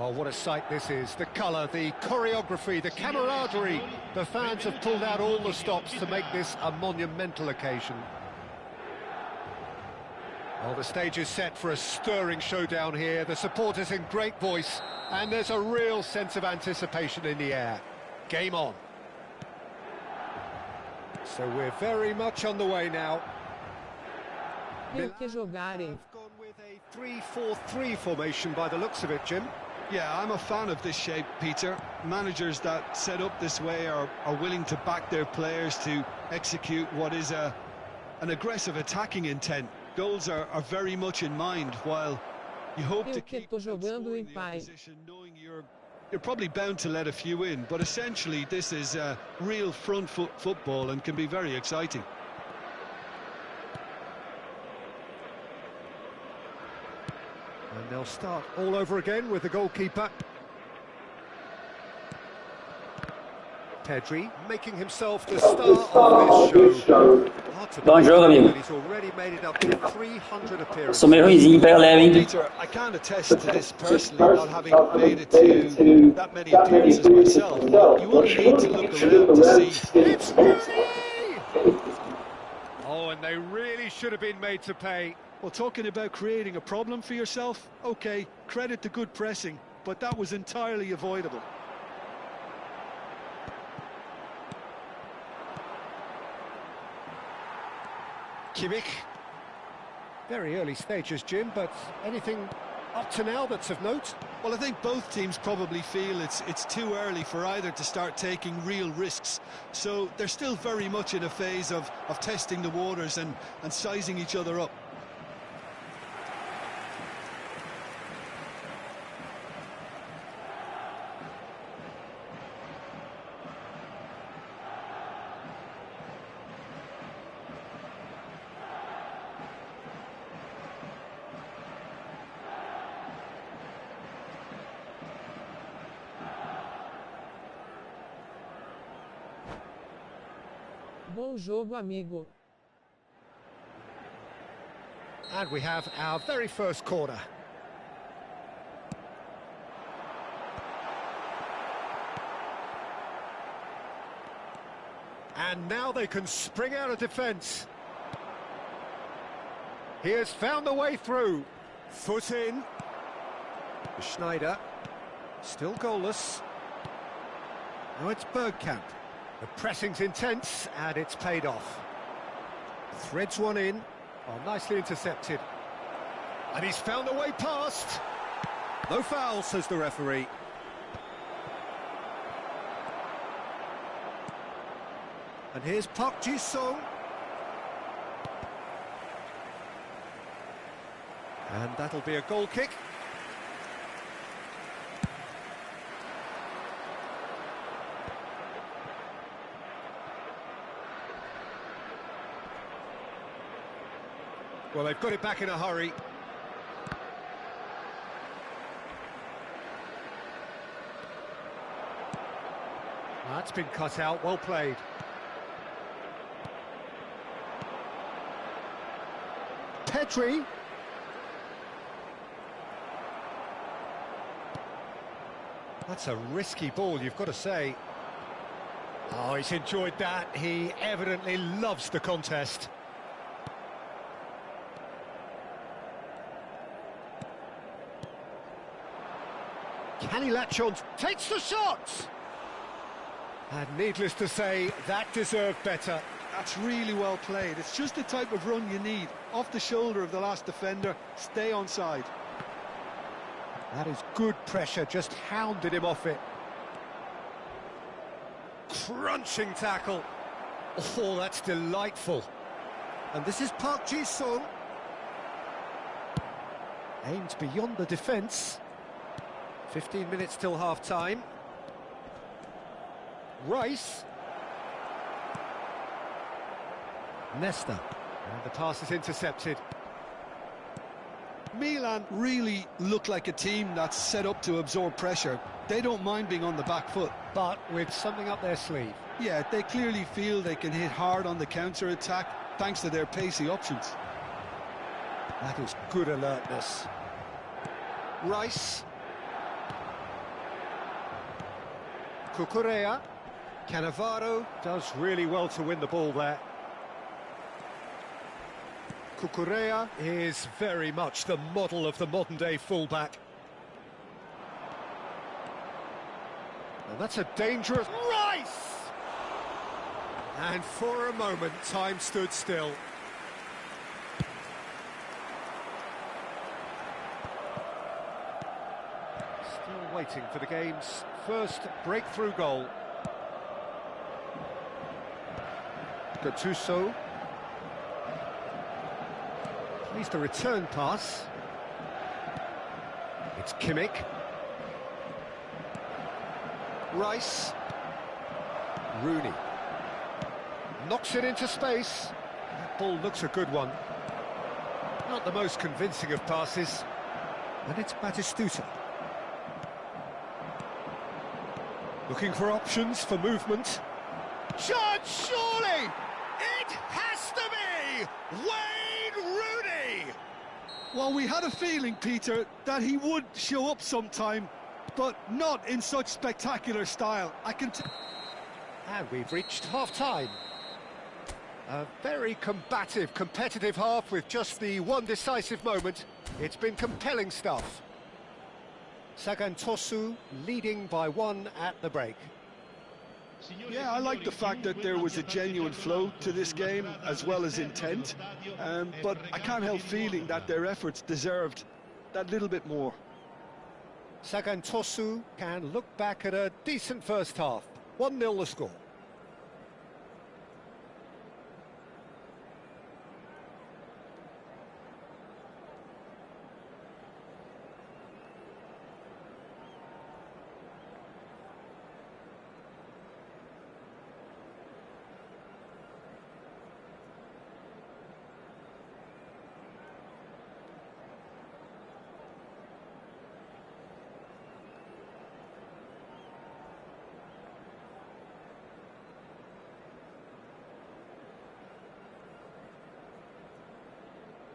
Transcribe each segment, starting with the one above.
Well, what a sight this is. The colour, the choreography, the camaraderie. The fans have pulled out all the stops to make this a monumental occasion. Well, the stage is set for a stirring showdown here. The supporters in great voice, and there's a real sense of anticipation in the air. Game on. So we're very much on the way now. Tem que jogarem. Gone with a 3-4-3 formation by the looks of it, Jim. Yeah, I'm a fan of this shape, Peter. Managers that set up this way are willing to back their players to execute what is an aggressive attacking intent. Goals are very much in mind, while you hope to keep jogando em the pai. opposition, knowing you're probably bound to let a few in. But essentially, this is real front foot football and can be very exciting. And they'll start all over again with the goalkeeper. Pedri making himself the star of this show. Hard to Bom jogo, believe amigo. that he's already made it up to 300 appearances. Sou meio ruimzinho, pega leve, hein? Peter, I can't attest to this personally, not having made it to that many appearances myself. You only need to look around to see. It's Rooney! Oh, and they really should have been made to pay. Well, talking about creating a problem for yourself, okay, credit to good pressing, but that was entirely avoidable. Kimmich. Very early stages, Jim, but anything up to now that's of note? Well, I think both teams probably feel it's too early for either to start taking real risks. So they're still very much in a phase of testing the waters and sizing each other up. Bom jogo, amigo. And we have our very first corner. And now they can spring out of defence. He has found the way through. Foot in. Schneider. Still goalless. Now it's Bergkamp. The pressing's intense, and it's paid off. Threads one in. Oh, nicely intercepted. And he's found a way past. No foul, says the referee. And here's Park Ji-sung. And that'll be a goal kick. Well, they've got it back in a hurry. That's been cut out, well played. Pedri. That's a risky ball, you've got to say. Oh, he's enjoyed that. He evidently loves the contest. Can he latch on? Takes the shot! And needless to say, that deserved better. That's really well played. It's just the type of run you need. Off the shoulder of the last defender, stay onside. That is good pressure, just hounded him off it. Crunching tackle. Oh, that's delightful. And this is Park Ji-sung. Aimed beyond the defence. 15 minutes till half-time. Rice. Nesta. And the pass is intercepted. Milan really look like a team that's set up to absorb pressure. They don't mind being on the back foot. But with something up their sleeve. Yeah, they clearly feel they can hit hard on the counter-attack thanks to their pacey options. That is good alertness. Rice. Cucurella. Cannavaro does really well to win the ball there. Cucurella is very much the model of the modern-day fullback. And that's a dangerous... Rice! And for a moment, time stood still. Still waiting for the game's first breakthrough goal. Gattuso. Plays the return pass. It's Kimmich. Rice. Rooney. Knocks it into space. That ball looks a good one. Not the most convincing of passes. And it's Batistuta. Looking for options for movement. Chance, surely! It has to be Wayne Rooney! Well, we had a feeling, Peter, that he would show up sometime, but not in such spectacular style. And we've reached half-time. A very combative, competitive half with just the one decisive moment. It's been compelling stuff. Sagan Tosu leading by 1 at the break. Yeah, I like the fact that there was a genuine flow to this game, as well as intent, but I can't help feeling that their efforts deserved that little bit more. Sagan Tosu can look back at a decent first half. 1-0 the score.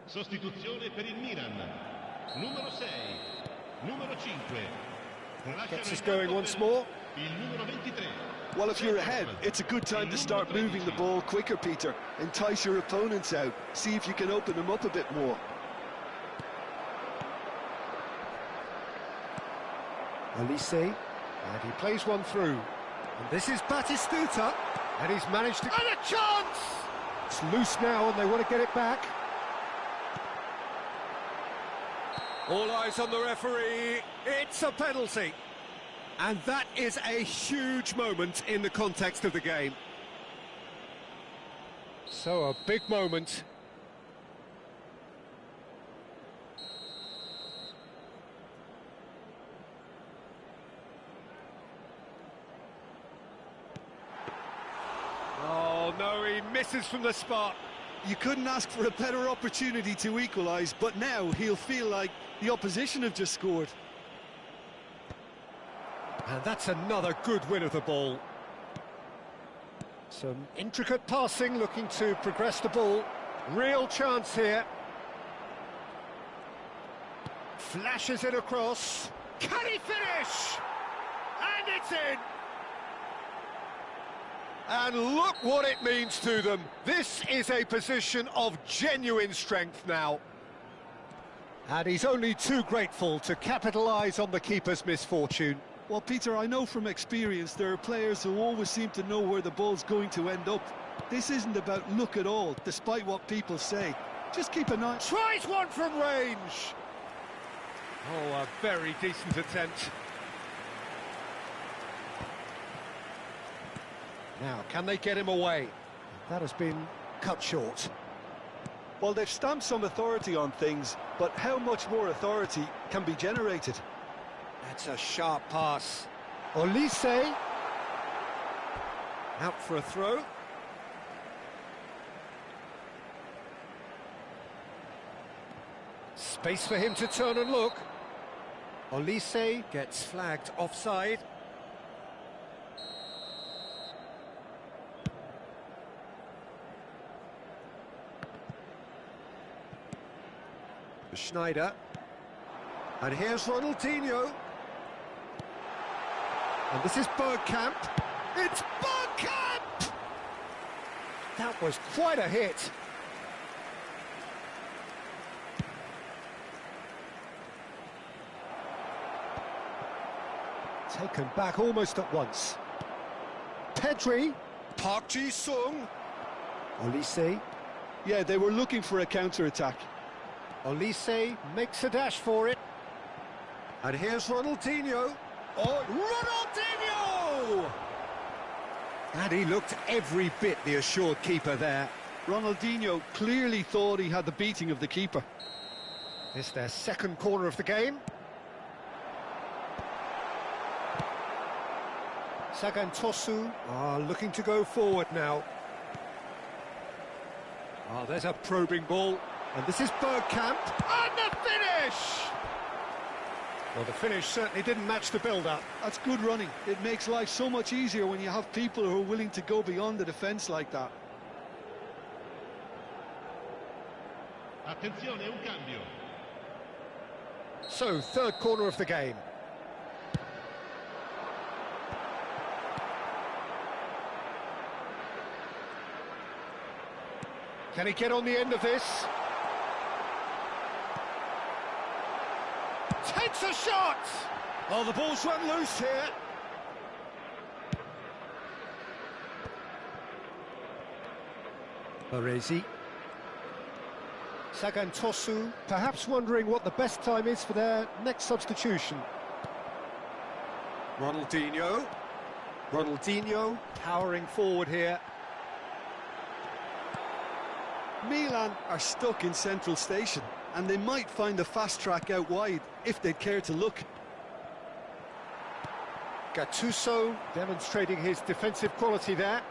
Sostituzione per il Milan. Numero 6, numero 5. Gets us going once more. Il numero 23. Well, if you're ahead, it's a good time to start moving the ball quicker, Peter. Entice your opponents out. See if you can open them up a bit more. Olise, and he plays one through. And this is Batistuta, and he's managed to... And a chance! It's loose now, and they want to get it back. All eyes on the referee. It's a penalty. And that is a huge moment in the context of the game. So a big moment. Oh no, he misses from the spot. You couldn't ask for a better opportunity to equalise, but now he'll feel like the opposition have just scored. And that's another good win of the ball. Some intricate passing, looking to progress the ball. Real chance here. Flashes it across. Can he finish? And it's in! And look what it means to them. This is a position of genuine strength now. And he's only too grateful to capitalise on the keeper's misfortune. Well, Peter, I know from experience there are players who always seem to know where the ball's going to end up. This isn't about luck at all, despite what people say. Just keep an eye... Tries one from range! Oh, a very decent attempt. Now, can they get him away? That has been cut short. Well, they've stamped some authority on things, but how much more authority can be generated? That's a sharp pass. Olise. Out for a throw. Space for him to turn and look. Olise gets flagged offside. Schneider. And here's Ronaldinho. And this is Bergkamp. It's Bergkamp! That was quite a hit. Taken back almost at once. Pedri. Park Ji-sung. Olise. Yeah, they were looking for a counter-attack. Olise makes a dash for it. And here's Ronaldinho. Oh, Ronaldinho! And he looked every bit the assured keeper there. Ronaldinho clearly thought he had the beating of the keeper. It's their second corner of the game. Sagantosu are looking to go forward now. Oh, there's a probing ball. And this is Bergkamp. And the finish! Well, the finish certainly didn't match the build-up. That's good running. It makes life so much easier when you have people who are willing to go beyond the defence like that. Attenzione, un cambio. So, third corner of the game. Can he get on the end of this? Takes a shot! Oh, the ball's run loose here. Baresi. Sagantosu, perhaps wondering what the best time is for their next substitution. Ronaldinho. Ronaldinho powering forward here. Milan are stuck in central station, and they might find a fast track out wide if they'd care to look. Gattuso demonstrating his defensive quality there.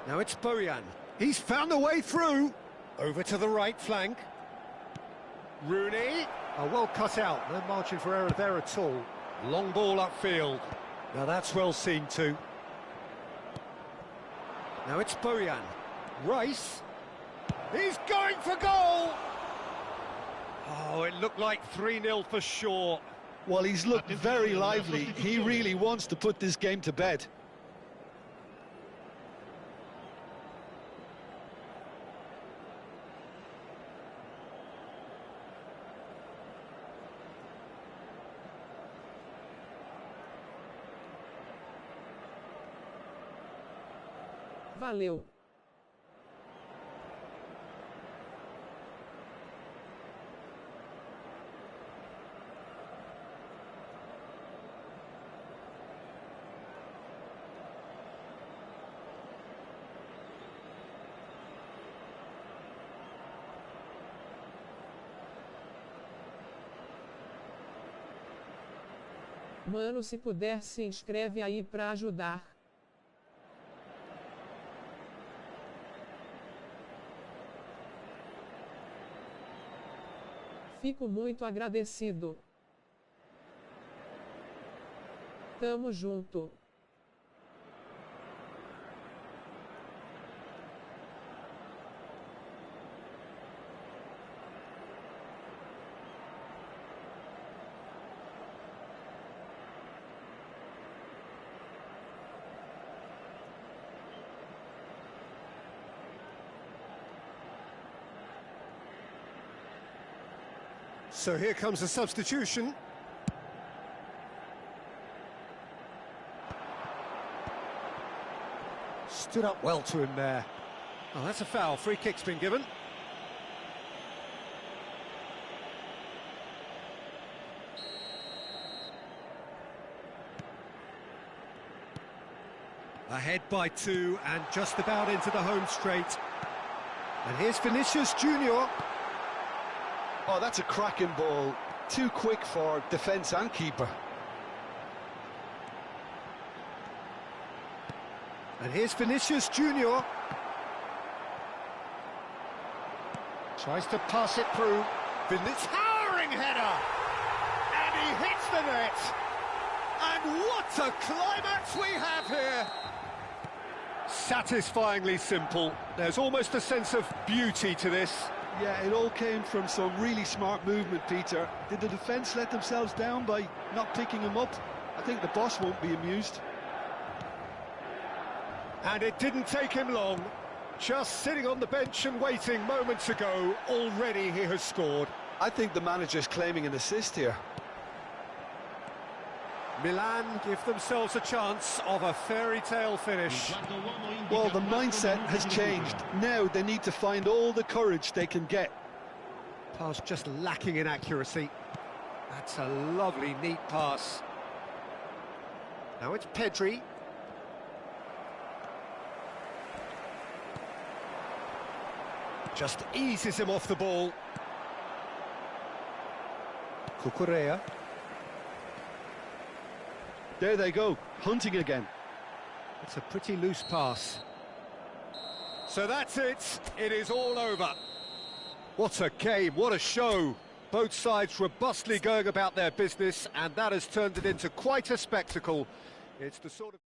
Now it's Bojan. He's found a way through. Over to the right flank. Rooney. Oh, well cut out. No margin for error there at all. Long ball upfield. Now that's well seen too. Now it's Bojan. Rice. He's going for goal! Oh, it looked like 3-0 for sure. Well, he's looked very lively. He really wants to put this game to bed. Valeu. Mano, se puder, se inscreve aí pra ajudar. Fico muito agradecido. Tamo junto. So here comes the substitution. Stood up well to him there. Oh, that's a foul. Free kick's been given. Ahead by 2 and just about into the home straight. And here's Vinicius Junior. Oh, that's a cracking ball. Too quick for defence and keeper. And here's Vinicius Junior. Tries to pass it through. Vinicius, towering header! And he hits the net! And what a climax we have here! Satisfyingly simple. There's almost a sense of beauty to this. Yeah, it all came from some really smart movement, Peter. Did the defence let themselves down by not picking him up? I think the boss won't be amused. And it didn't take him long. Just sitting on the bench and waiting moments ago, already he has scored. I think the manager's claiming an assist here. Milan give themselves a chance of a fairy tale finish. Well, the mindset has changed. Now they need to find all the courage they can get. Pass just lacking in accuracy. That's a lovely, neat pass. Now it's Pedri. Just eases him off the ball. Cucurella. There they go, hunting again. It's a pretty loose pass. So that's it. It is all over. What a game, what a show. Both sides robustly going about their business, and that has turned it into quite a spectacle. It's the sort of...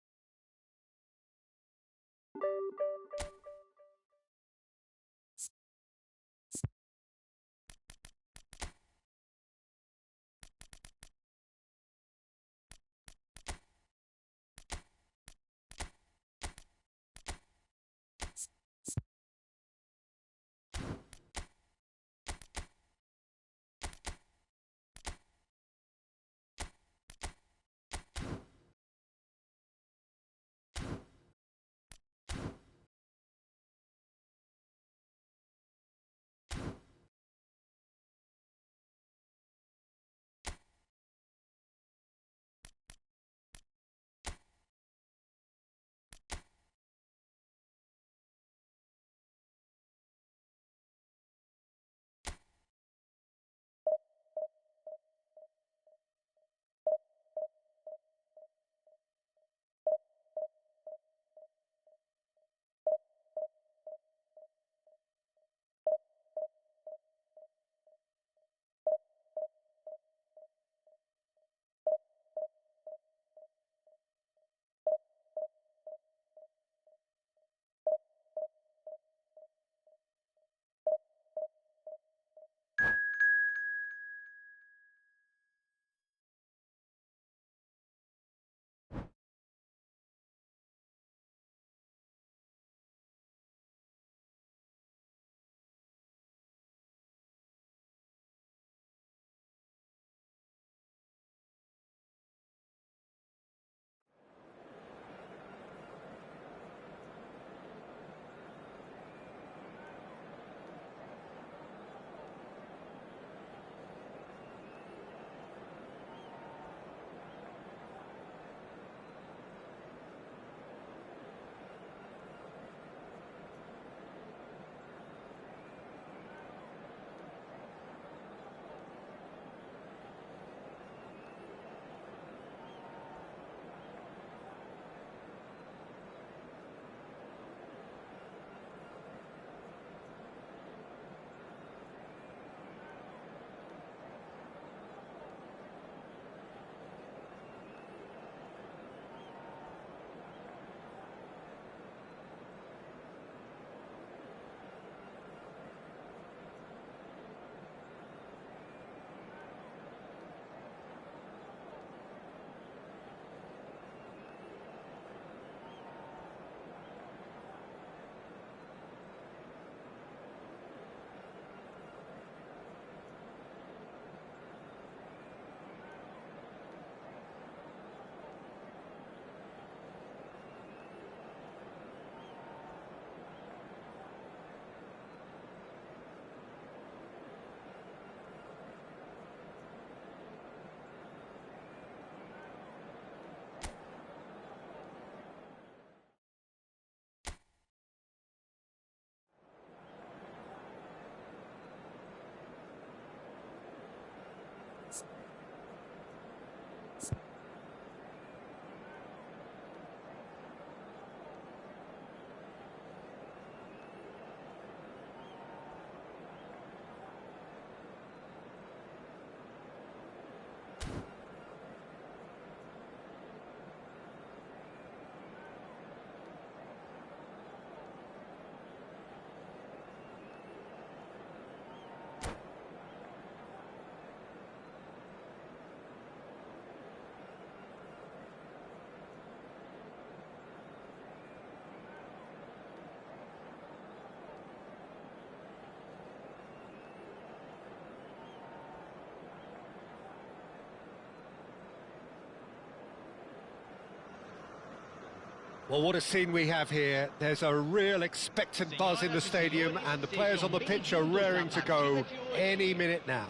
Well, what a scene we have here. There's a real expectant buzz in the stadium, and the players on the pitch are raring to go any minute now.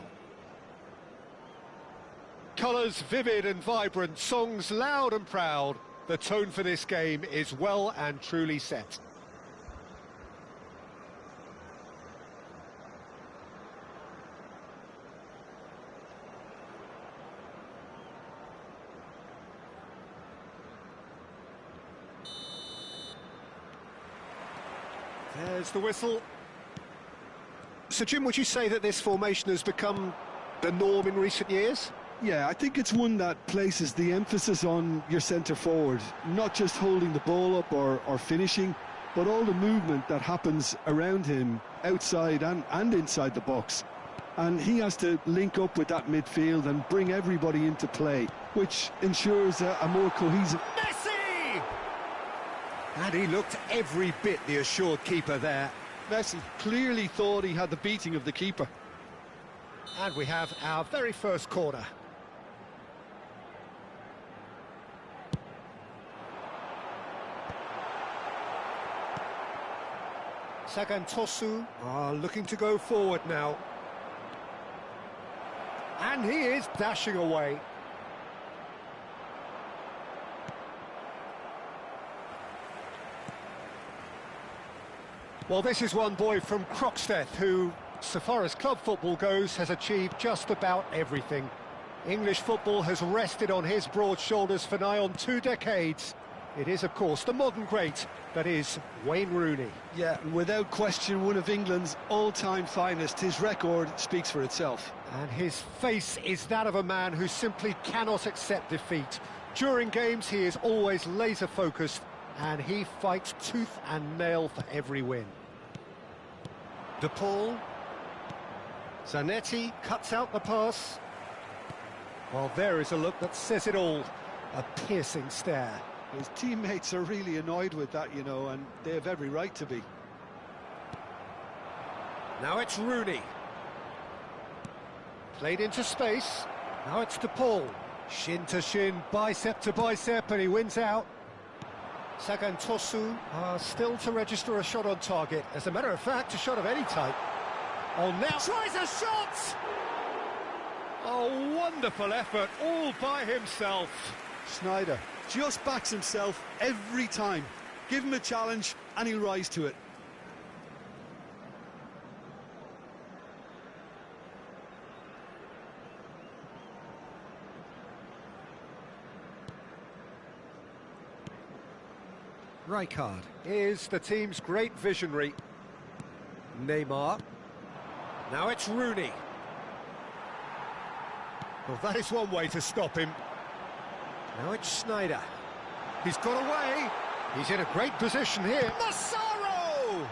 Colours vivid and vibrant, songs loud and proud. The tone for this game is well and truly set. There's the whistle. So, Jim, would you say that this formation has become the norm in recent years? Yeah, I think it's one that places the emphasis on your centre-forward, not just holding the ball up or finishing, but all the movement that happens around him, outside and inside the box. And he has to link up with that midfield and bring everybody into play, which ensures a more cohesive... Messi! And he looked every bit the assured keeper there. Messi clearly thought he had the beating of the keeper. And we have our very first corner. Sagantosu are looking to go forward now. And he is dashing away. Well, this is one boy from Croxteth who, so far as club football goes, has achieved just about everything. English football has rested on his broad shoulders for nigh on 2 decades. It is, of course, the modern great that is Wayne Rooney. Yeah, and without question, one of England's all-time finest. His record speaks for itself. And his face is that of a man who simply cannot accept defeat. During games, he is always laser-focused, and he fights tooth and nail for every win. De Paul. Zanetti cuts out the pass. Well, there is a look that says it all. A piercing stare. His teammates are really annoyed with that, you know, and they have every right to be. Now it's Rooney. Played into space. Now it's De Paul. Shin to shin, bicep to bicep, and he wins out. Sagantosu are still to register a shot on target. As a matter of fact, a shot of any type. Oh, now tries a shot! Oh, wonderful effort, all by himself. Sneijder just backs himself every time. Give him a challenge and he'll rise to it. Rijkaard is the team's great visionary. Neymar. Now it's Rooney. Well, that is one way to stop him. Now it's Sneijder. He's got away. He's in a great position here. Massaro!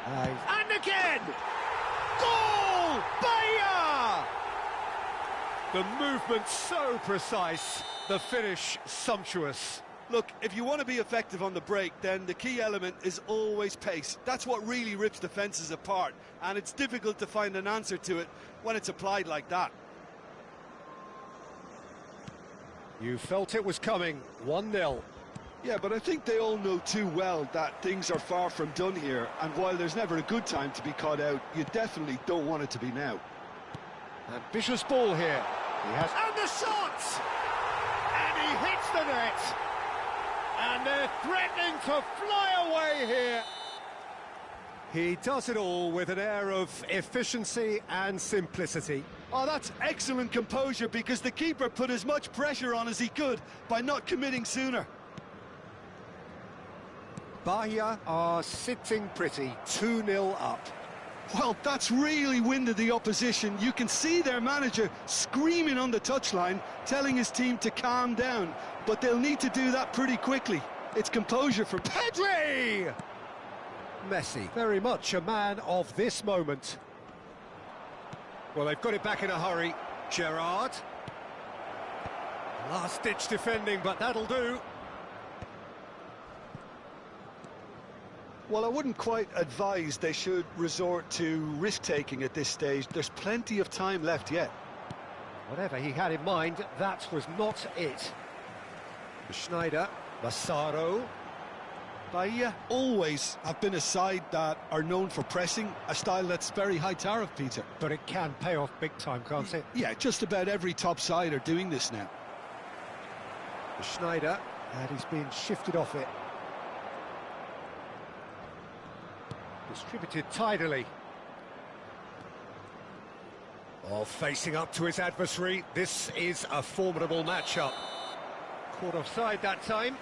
And again! Goal! Bayer! The movement so precise, the finish sumptuous. Look, if you want to be effective on the break, then the key element is always pace. That's what really rips defences apart, and it's difficult to find an answer to it when it's applied like that. You felt it was coming, 1-0. Yeah, but I think they all know too well that things are far from done here, and while there's never a good time to be caught out, you definitely don't want it to be now. Ambitious ball here. He has... And the shot! And he hits the net! And they're threatening to fly away here. He does it all with an air of efficiency and simplicity. Oh, that's excellent composure, because the keeper put as much pressure on as he could by not committing sooner. Bahia are sitting pretty, 2-0 up. Well, that's really winded the opposition. You can see their manager screaming on the touchline, telling his team to calm down. But they'll need to do that pretty quickly. It's composure for Pedri! Messi, very much a man of this moment. Well, they've got it back in a hurry. Gerrard. Last-ditch defending, but that'll do. Well, I wouldn't quite advise they should resort to risk-taking at this stage. There's plenty of time left yet. Whatever he had in mind, that was not it. Sneijder, Massaro. Bahia always have been a side that are known for pressing, a style that's very high tariff, Peter. But it can pay off big time, can't it? Yeah, just about every top side are doing this now. Schneider, and he's been shifted off it. Distributed tidily. Oh, facing up to his adversary. This is a formidable matchup. Caught offside that time.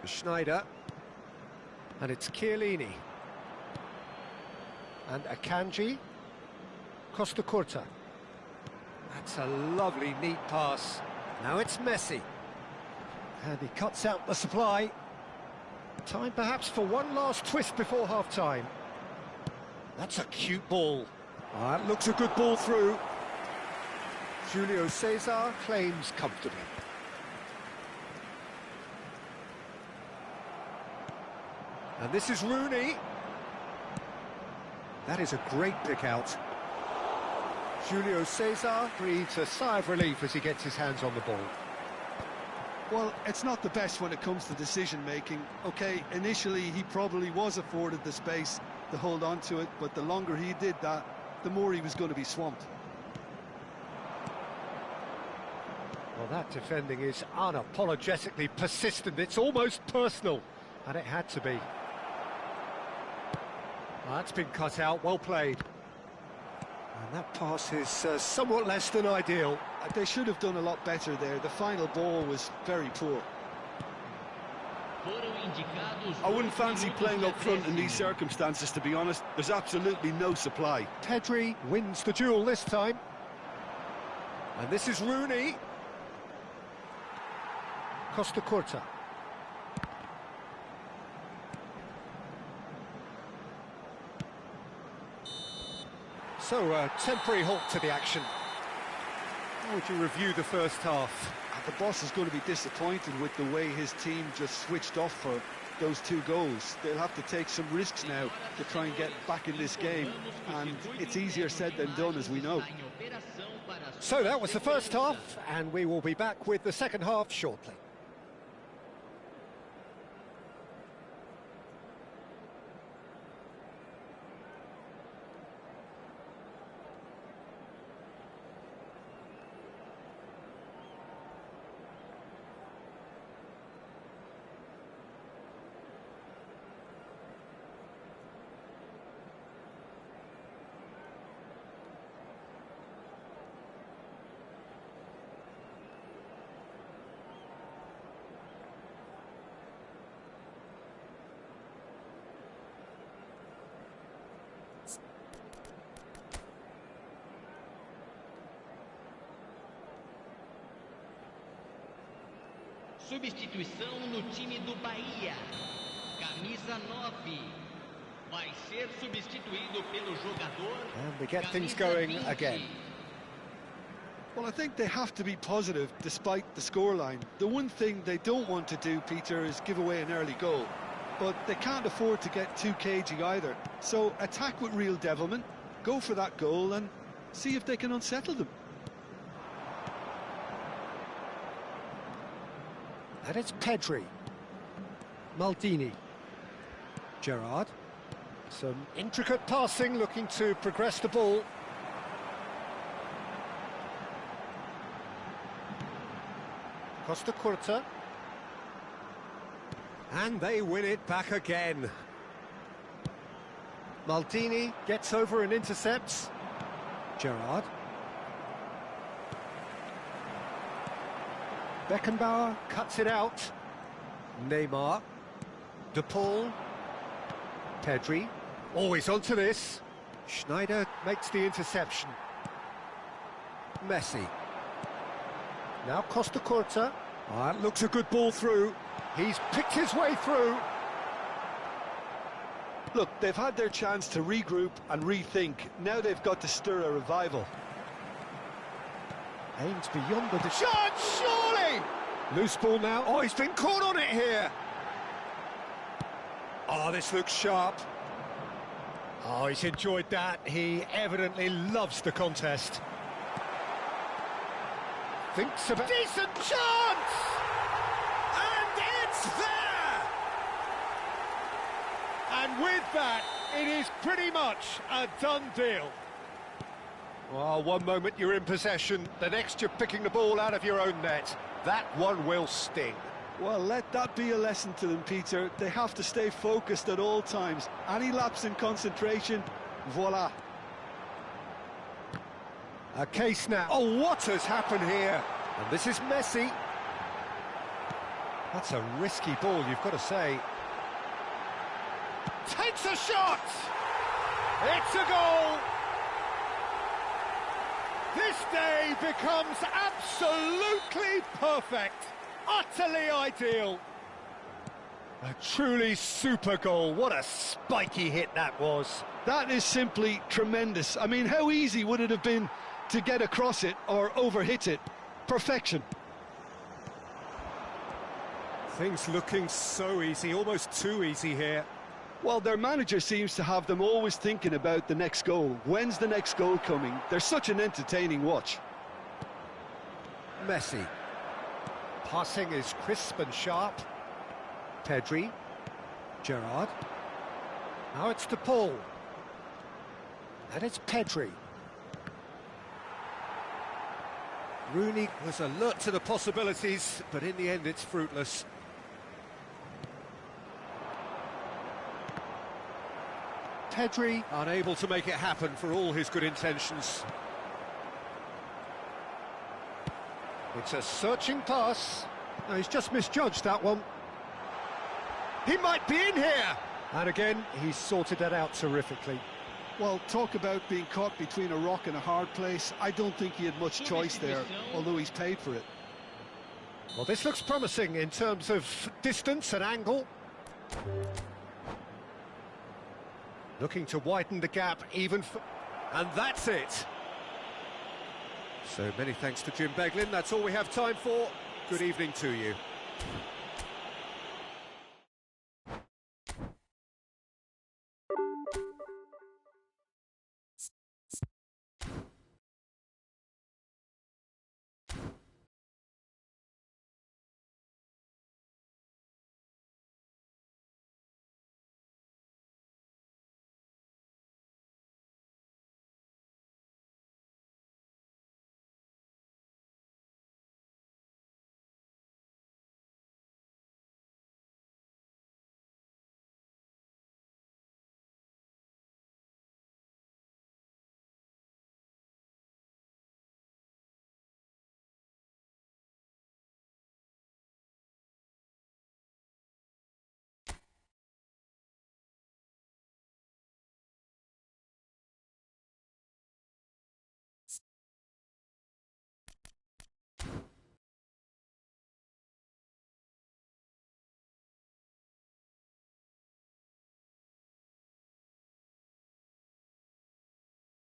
Schneider, and it's Chiellini, and Akanji, Costa Curta. That's a lovely, neat pass. Now it's Messi, and he cuts out the supply. Time perhaps for one last twist before half-time. That's a cute ball. That looks a good ball through. Julio Cesar claims comfortably. And this is Rooney. That is a great pick out. Julio Cesar breathes a sigh of relief as he gets his hands on the ball. Well, it's not the best when it comes to decision-making. OK, initially he probably was afforded the space to hold on to it, but the longer he did that, the more he was going to be swamped. Well, that defending is unapologetically persistent. It's almost personal, and it had to be. That's been cut out, well played. And that pass is somewhat less than ideal. They should have done a lot better there. The final ball was very poor. I wouldn't fancy playing up front in these circumstances, to be honest. There's absolutely no supply. Pedri wins the duel this time. And this is Rooney. Costa Curta. So, a temporary halt to the action. How would you review the first half? The boss is going to be disappointed with the way his team just switched off for those 2 goals. They'll have to take some risks now to try and get back in this game, and it's easier said than done, as we know. So that was the first half, and we will be back with the second half shortly. Substituição no time do Bahia. Camisa 9. Vai ser substituído pelo jogador. And we get things going again. Well, I think they have to be positive despite the scoreline. The one thing they don't want to do, Peter, is give away an early goal. But they can't afford to get too cagey either. So attack with real devilment, go for that goal and see if they can unsettle them. And it's Pedri. Maldini. Gerrard. Some intricate passing, looking to progress the ball. Costa Curta. And they win it back again. Maldini gets over and intercepts. Gerrard. Beckenbauer cuts it out. Neymar. De Paul. Pedri. Always onto this. Schneider makes the interception. Messi. Now Costa Curta. Oh, that looks a good ball through. He's picked his way through. Look, they've had their chance to regroup and rethink. Now they've got to stir a revival. Aims beyond the shot, surely! Loose ball now. Oh, he's been caught on it here. Oh, this looks sharp. Oh, he's enjoyed that. He evidently loves the contest. Thinks about... Decent chance! And it's there! And with that, it is pretty much a done deal. Well, one moment you're in possession, the next you're picking the ball out of your own net. That one will sting. Well, let that be a lesson to them, Peter. They have to stay focused at all times. Any lapse in concentration, voila. A case now. Oh, what has happened here? And this is Messi. That's a risky ball, you've got to say. Takes a shot! It's a goal! This day becomes absolutely perfect. Utterly ideal. A truly super goal. What a spiky hit that was. That is simply tremendous. I mean, how easy would it have been to get across it or overhit it? Perfection. Things looking so easy, almost too easy here. Well, their manager seems to have them always thinking about the next goal. When's the next goal coming? They're such an entertaining watch. Messi. Passing is crisp and sharp. Pedri. Gerrard. Now it's to Paul. And it's Pedri. Rooney was alert to the possibilities, but in the end it's fruitless. Pedri unable to make it happen for all his good intentions. It's a searching pass. No, he's just misjudged that one. He might be in here! And again, he's sorted that out terrifically. Well, talk about being caught between a rock and a hard place. I don't think he had much choice there, although he's paid for it. Well, this looks promising in terms of distance and angle. Looking to widen the gap even for... And that's it! So many thanks to Jim Beglin. That's all we have time for. Good evening to you.